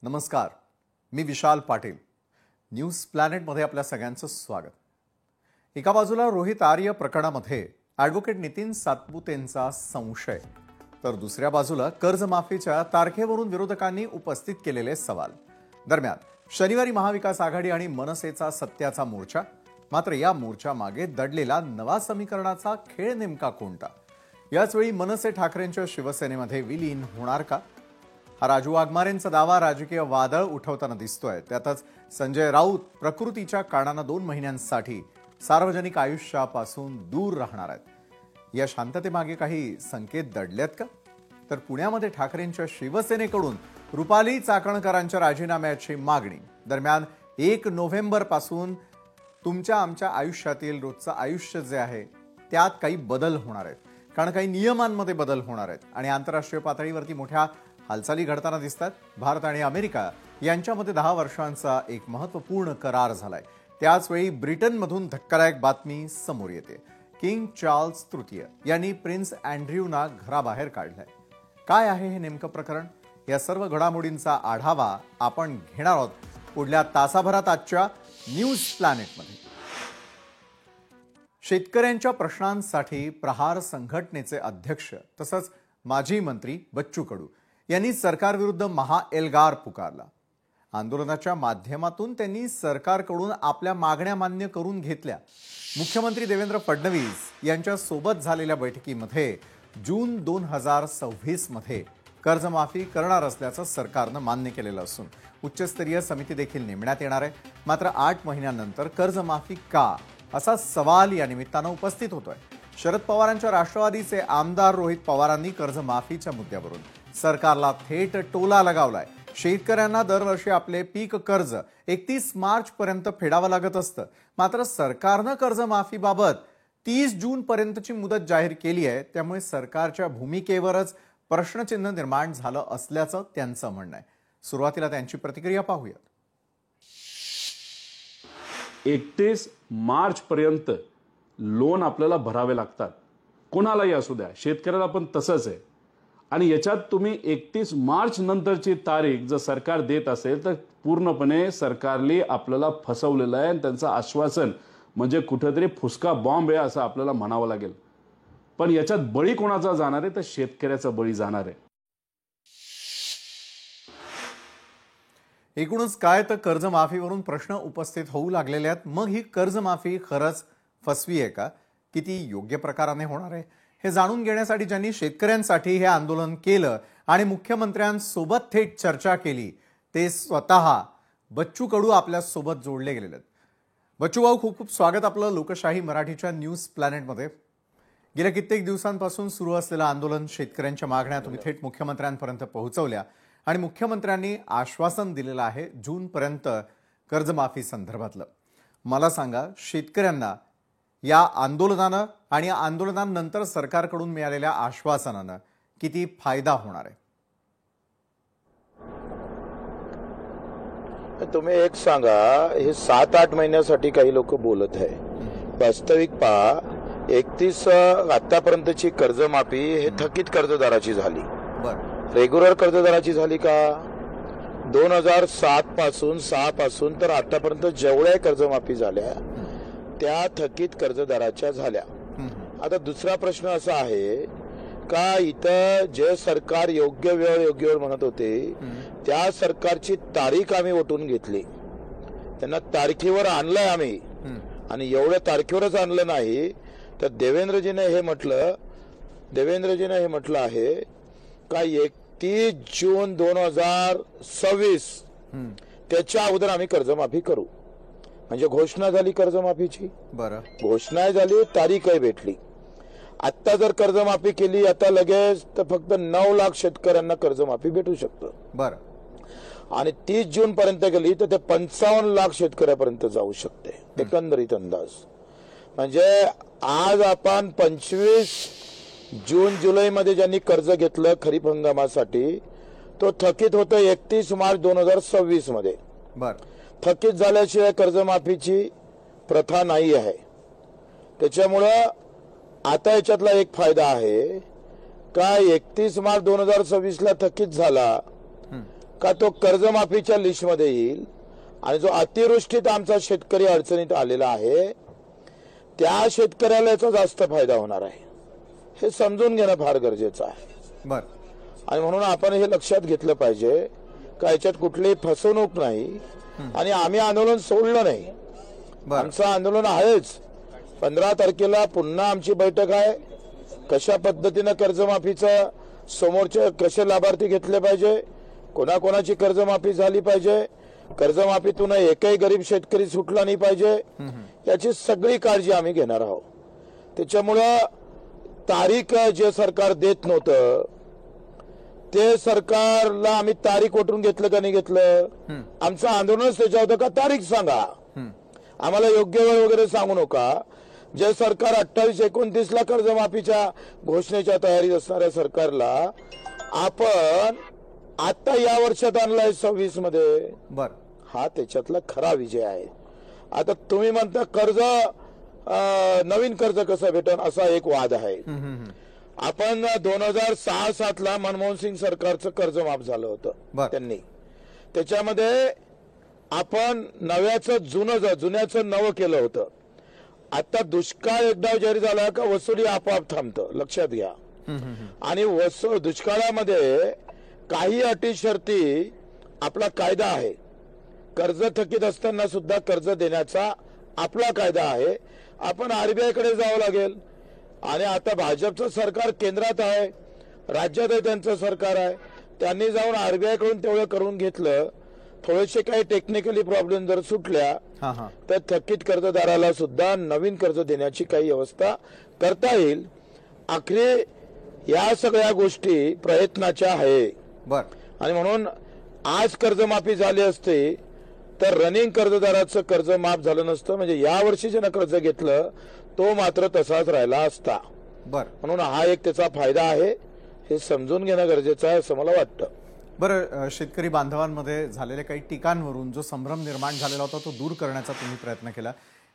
नमस्कार, मी विशाल पाटील. न्यूज प्लॅनेटमध्ये आपल्या सगळ्यांचं स्वागत. एका बाजूला रोहित आर्य प्रकरणामध्ये ॲडव्होकेट नितीन सातपुतेंचा संशय, तर दुसऱ्या बाजूला कर्जमाफीच्या तारखेवरून विरोधकांनी उपस्थित केलेले सवाल. दरम्यान शनिवारी महाविकास आघाडी आणि मनसेचा सत्याचा मोर्चा. मात्र या मोर्चामागे दडलेला नवा समीकरणाचा खेळ नेमका कोणता? याचवेळी मनसे ठाकरेंच्या शिवसेनेमध्ये विलीन होणार का? हा राजू वाघमारेंचा दावा राजकीय वादळ उठवताना दिसतोय. त्यातच संजय राऊत प्रकृतीच्या कारणानं 2 महिन्यांसाठी सार्वजनिक आयुष्यापासून दूर राहणार आहेत. या शांततेमागे काही संकेत दडलेत का? तर पुण्यामध्ये ठाकरेंच्या शिवसेनेकडून रुपाली चाकणकरांच्या राजीनाम्याची मागणी. दरम्यान 1 नोव्हेंबरपासून तुमच्या आमच्या आयुष्यातील रोजचं आयुष्य जे आहे त्यात काही बदल होणार आहेत, कारण काही नियमांमध्ये बदल होणार आहेत आणि आंतरराष्ट्रीय पातळीवरती मोठ्या हालचाली घडताना दिसतात. भारत आणि अमेरिका यांच्यामध्ये 10 वर्षांचा एक महत्त्वपूर्ण करार झालाय. त्याचवेळी ब्रिटनमधून धक्कादायक बातमी समोर येते. किंग चार्ल्स तृतीय यांनी प्रिन्स अँड्र्यूना घराबाहेर काढलंय. काय आहे हे नेमकं प्रकरण? या सर्व घडामोडींचा आढावा आपण घेणार आहोत पुढल्या तासाभरात आजच्या न्यूज प्लॅनेटमध्ये. शेतकऱ्यांच्या प्रश्नांसाठी प्रहार संघटनेचे अध्यक्ष तसंच माजी मंत्री बच्चू कडू यांनी सरकारविरुद्ध महाएल्गार पुकारला. आंदोलनाच्या माध्यमातून त्यांनी सरकारकडून आपल्या मागण्या मान्य करून घेतल्या. मुख्यमंत्री देवेंद्र फडणवीस यांच्या सोबत झालेल्या बैठकीमध्ये जून 2026 मध्ये कर्जमाफी करणार असल्याचं सरकारनं मान्य केलेलं असून उच्चस्तरीय समिती देखील नेमण्यात येणार आहे. मात्र 8 महिन्यांनंतर कर्जमाफी का, असा सवाल या निमित्तानं उपस्थित होतोय. शरद पवारांच्या राष्ट्रवादीचे आमदार रोहित पवारांनी कर्जमाफीच्या मुद्द्यावरून सरकारला थेट टोला लगावलाय. शेतकऱ्यांना दरवर्षी आपले पीक कर्ज 31 मार्च पर्यंत फेडावं लागत असतं. मात्र सरकारनं कर्जमाफीबाबत 30 जून पर्यंतची मुदत जाहीर केली आहे. त्यामुळे सरकारच्या भूमिकेवरच प्रश्नचिन्ह निर्माण झालं असल्याचं त्यांचं म्हणणं आहे. सुरुवातीला त्यांची प्रतिक्रिया पाहूयात. 31 मार्च पर्यंत लोन आपल्याला भरावे लागतात, कोणालाही असू द्या, शेतकऱ्याला पण तसंच आहे. आणि याच्यात तुम्ही 31 मार्च नंतरची तारीख जर सरकार देत असेल तर पूर्णपणे सरकारने आपल्याला फसवलेलं आहे. आणि त्यांचं आश्वासन म्हणजे कुठेतरी फुसका बॉम्ब आहे असं आपल्याला म्हणावं लागेल. पण याच्यात बळी कोणाचा जाणार आहे? तर शेतकऱ्याचा बळी जाणार आहे. एकूणच काय तर कर्जमाफीवरून प्रश्न उपस्थित होऊ लागलेले आहेत. मग ही कर्जमाफी खरंच फसवी आहे का? किती योग्य प्रकाराने होणार आहे हे जाणून घेण्यासाठी ज्यांनी शेतकऱ्यांसाठी हे आंदोलन केलं आणि मुख्यमंत्र्यांसोबत थेट चर्चा केली ते स्वतः बच्चू कडू आपल्या सोबत जोडले गेलेले आहेत. बच्चू भाऊ, खूप खूप स्वागत आपलं लोकशाही मराठीच्या न्यूज प्लॅनेटमध्ये. गेल्या कित्येक दिवसांपासून सुरू असलेलं आंदोलन, शेतकऱ्यांच्या मागण्या तुम्ही थेट मुख्यमंत्र्यांपर्यंत पोहोचवल्या आणि मुख्यमंत्र्यांनी आश्वासन दिलेलं आहे जूनपर्यंत कर्जमाफी संदर्भातलं. मला सांगा, शेतकऱ्यांना या आंदोलनानं आणि आंदोलनानंतर सरकारकडून मिळालेल्या आश्वासनानं किती फायदा होणार आहे? तुम्ही एक सांगा, हे 7-8 महिन्यासाठी काही लोक बोलत आहे. वास्तविक पहा, 31 आतापर्यंतची कर्जमाफी हे थकीत कर्जदाराची झाली, रेग्युलर कर्जदाराची झाली का? 2007 पासून 6 पासून तर आतापर्यंत जेवढ्या कर्जमाफी झाल्या त्या थकीत कर्जदाराच्या झाल्या. आता दुसरा प्रश्न असा आहे का, इथं जे सरकार योग्य वेळ म्हणत होते त्या सरकारची तारीख आम्ही वटून घेतली, त्यांना तारखेवर आणलंय आम्ही. आणि एवढ्या तारखेवरच आणलं नाही तर देवेंद्रजीने हे म्हटलं आहे का 31 जून 2026 त्याच्या अगोदर आम्ही कर्जमाफी करू. म्हणजे घोषणा झाली कर्जमाफीची, घोषणा झाली, तारीखही भेटली. आता जर कर्जमाफी केली आता लगेच तर फक्त 9 लाख शेतकऱ्यांना कर्जमाफी भेटू शकतं. आणि 30 जून पर्यंत गेली तर ते 55 लाख शेतकऱ्यापर्यंत जाऊ शकते एकंदरीत अंदाज. म्हणजे आज आपण 25 जून जुलैमध्ये ज्यांनी कर्ज घेतलं खरीप हंगामासाठी तो थकीत होतं 31 मार्च 2026 मध्ये. थकीत झाल्याशिवाय कर्जमाफीची प्रथा नाही आहे. त्याच्यामुळं आता याच्यातला एक फायदा आहे का 31 मार्च 2026 ला थकीत झाला का तो कर्जमाफीच्या लिस्टमध्ये येईल आणि जो अतिवृष्टीत आमचा शेतकरी अडचणीत आलेला आहे त्या शेतकऱ्याला याचा जास्त फायदा होणार आहे हे समजून घेणं फार गरजेचं आहे. बर. आणि म्हणून आपण हे लक्षात घेतलं पाहिजे का याच्यात कुठलीही फसवणूक नाही आणि आम्ही आंदोलन सोडलं नाही. आमचं आंदोलन आहेच. 15 तारखेला पुन्हा आमची बैठक आहे. कशा पद्धतीनं कर्जमाफीचं समोरचे कसे लाभार्थी घेतले पाहिजे, कोणाकोणाची कर्जमाफी झाली पाहिजे, कर्जमाफीतून एकही गरीब शेतकरी सुटला नाही पाहिजे, याची सगळी काळजी आम्ही घेणार आहोत. त्याच्यामुळं तारीख जे सरकार देत नव्हतं ते सरकारला आम्ही तारीख ओटून घेतलं का नाही घेतलं. आमचं आंदोलनच त्याच्या होतं का तारीख सांगा, आम्हाला योग्य वेळ वगैरे सांगू नका. जे सरकार 28-29ला कर्जमाफीच्या घोषणेच्या तयारीत असणाऱ्या सरकारला आपण आता या वर्षात आणलाय 26 मध्ये. बर. हा त्याच्यातला खरा विजय आहे. आता तुम्ही म्हणता कर्ज नवीन कर्ज कसं भेटन असा एक वाद आहे. आपण 2006-07ला मनमोहन सिंग सरकारचं कर्ज माफ झालं होतं त्यांनी. त्याच्यामध्ये आपण नव्याचं जुन्याचं नवं केलं होतं. आता दुष्काळ एकदा जाहीर झाला का वसुली आपोआप थांबतं, लक्षात घ्या. आणि दुष्काळामध्ये काही अटी शर्ती आपला कायदा आहे. कर्ज थकीत असताना सुद्धा कर्ज देण्याचा आपला कायदा आहे. आपण आरबीआय कडे जावं लागेल. आणि आता भाजपचं सरकार केंद्रात आहे, राज्यातही त्यांचं सरकार आहे. त्यांनी जाऊन आरबीआय कडून तेवढं करून घेतलं. थोडेसे काही टेक्निकली प्रॉब्लेम जर सुटल्या तर थकीत कर्जदाराला सुद्धा नवीन कर्ज देण्याची काही व्यवस्था करता येईल. आखरी या सगळ्या गोष्टी प्रयत्नाच्या आहे. आणि म्हणून आज कर्जमाफी झाली असते तर रनिंग कर्जदाराचं कर्ज माफ झालं नसतं. म्हणजे या वर्षी ज्यानं कर्ज घेतलं तो मात्र तसाच राहिला असता. म्हणून हा एक त्याचा फायदा आहे, हे समजून घेणं गरजेचं आहे असं मला वाटतं. बरं, शेतकरी बांधवांमध्ये झालेल्या काही टीकांवरून जो संभ्रम निर्माण झालेला होता तो दूर करण्याचा तुम्ही प्रयत्न केला.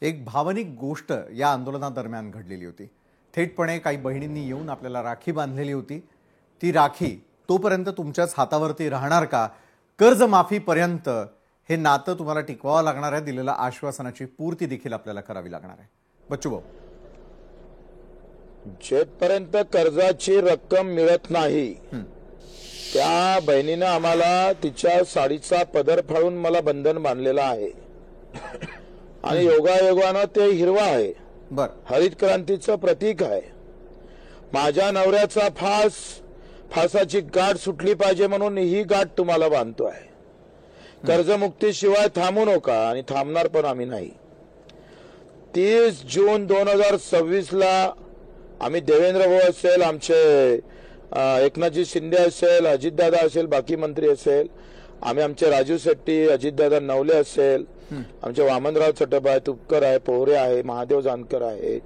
एक भावनिक गोष्ट या आंदोलनादरम्यान घडलेली होती. थेटपणे काही बहिणींनी येऊन आपल्याला राखी बांधलेली होती. ती राखी तोपर्यंत तुमच्याच हातावरती राहणार का, कर्जमाफीपर्यंत हे नातं तुम्हाला टिकवावं लागणार आहे, दिलेल्या आश्वासनाची पूर्ती देखील आपल्याला करावी लागणार आहे. बच्चू भाऊ, जेपर्यंत कर्जाची रक्कम मिळत नाही त्या बहिणीनं आम्हाला तिच्या साडीचा पदर फाडून मला बंधन बांधलेलं आहे. आणि योगायोगानं ते हिरवा आहे, हरित क्रांतीचं प्रतीक आहे. माझ्या नवऱ्याचा फासाची गाठ सुटली पाहिजे म्हणून ही गाठ तुम्हाला बांधतो आहे. कर्जमुक्तीशिवाय थांबू नका आणि थांबणार पण आम्ही नाही. 30 जून 2026ला आम्ही देवेंद्र भाऊ असेल, आमचे एकनाथजी शिंदे असेल, अजितदादा असेल, बाकी मंत्री असेल, आम्ही आमचे राजू शेट्टी, अजितदादा नवले असेल, आमचे वामनराव चटप आहे, तुपकर आहे, पोहरे आहे, महादेव जानकर आहे,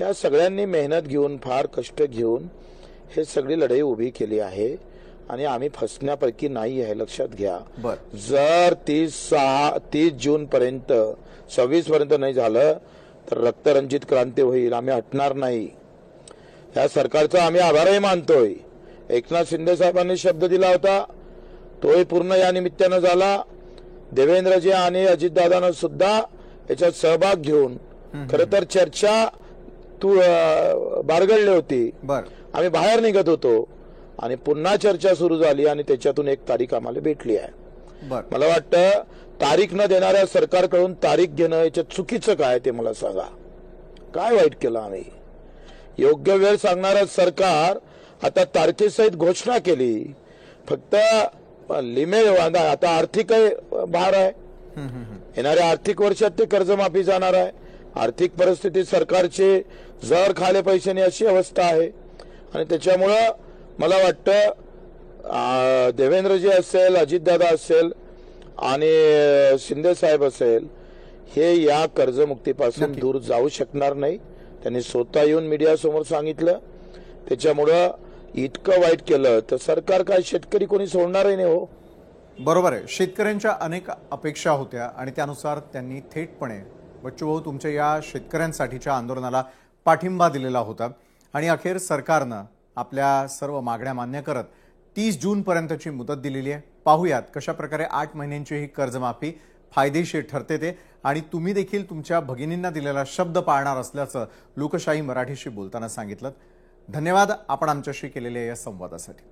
या सगळ्यांनी मेहनत घेऊन फार कष्ट घेऊन हे सगळी लढाई उभी केली आहे. आणि आम्ही फसण्यापैकी नाही आहे, लक्षात घ्या. जर 30 जून पर्यंत 26 पर्यंत नाही झालं तर रक्तरंजित क्रांती होईल. आम्ही हटणार नाही. या सरकारचा आम्ही आभारही मानतोय. एकनाथ शिंदे साहेबांनी शब्द दिला होता तोही पूर्ण या निमित्तानं झाला. देवेंद्रजी आणि अजितदादांना सुद्धा याच्यात सहभाग घेऊन खरं तर चर्चा बारगळली होती. आम्ही बाहेर निघत होतो आणि पुन्हा चर्चा सुरू झाली आणि त्याच्यातून एक तारीख आम्हाला भेटली आहे. मला वाटतं तारीख न देणाऱ्या सरकारकडून तारीख घेणं याच्यात चुकीचं काय ते मला सांगा. काय वाईट केलं आम्ही? योग्य वेळ सांगणारं सरकार आता तारखेसहित घोषणा केली. फक्त लिमिट आता आर्थिक भार आहे. येणाऱ्या आर्थिक वर्षात ते कर्जमाफी जाणार आहे. आर्थिक परिस्थिती सरकारची जर खाले पैसे नाही अशी अवस्था आहे. आणि त्याच्यामुळं मला वाटतं देवेंद्रजी असेल, अजितदादा असेल आणि शिंदे साहेब असेल हे या कर्जमुक्तीपासून दूर जाऊ शकणार नाही. त्यांनी स्वतः येऊन मीडिया समोर सांगितलं. त्याच्यामुळं इतकं वाईट केलं तर सरकार काय शेतकरी कोणी सोडणारही नाही. हो, बरोबर आहे. शेतकऱ्यांच्या अनेक अपेक्षा होत्या आणि त्यानुसार त्यांनी थेटपणे बच्चू भाऊ तुमच्या या शेतकऱ्यांसाठीच्या आंदोलनाला पाठिंबा दिलेला होता. आणि अखेर सरकारनं आपल्या सर्व मागण्या मान्य करत 30 जून पर्यंतची मुदत दिलेली आहे. पाहूयात कशा प्रकारे 8 महिन्यांची ही कर्जमाफी फायदेशीर ठरते ते, आणि तुम्ही देखील तुमच्या भगिनींना दिलेला शब्द पाळणार असल्याचं लोकशाही मराठीशी बोलताना सांगितलं. धन्यवाद आपण आमच्याशी केलेल्या या संवादासाठी.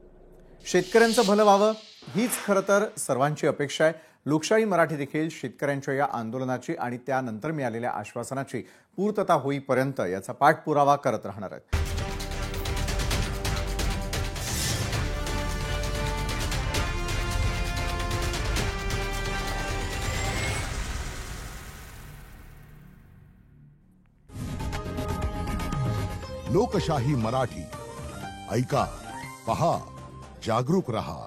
शेतकऱ्यांचं भलं व्हावं हीच खरं तर सर्वांची अपेक्षा आहे. लोकशाही मराठी देखील शेतकऱ्यांच्या या आंदोलनाची आणि त्यानंतर मिळालेल्या आश्वासनाची पूर्तता होईपर्यंत याचा पाठपुरावा करत राहणार आहे. लोकशाही मराठी ऐका, पहा, जागरूक रहा.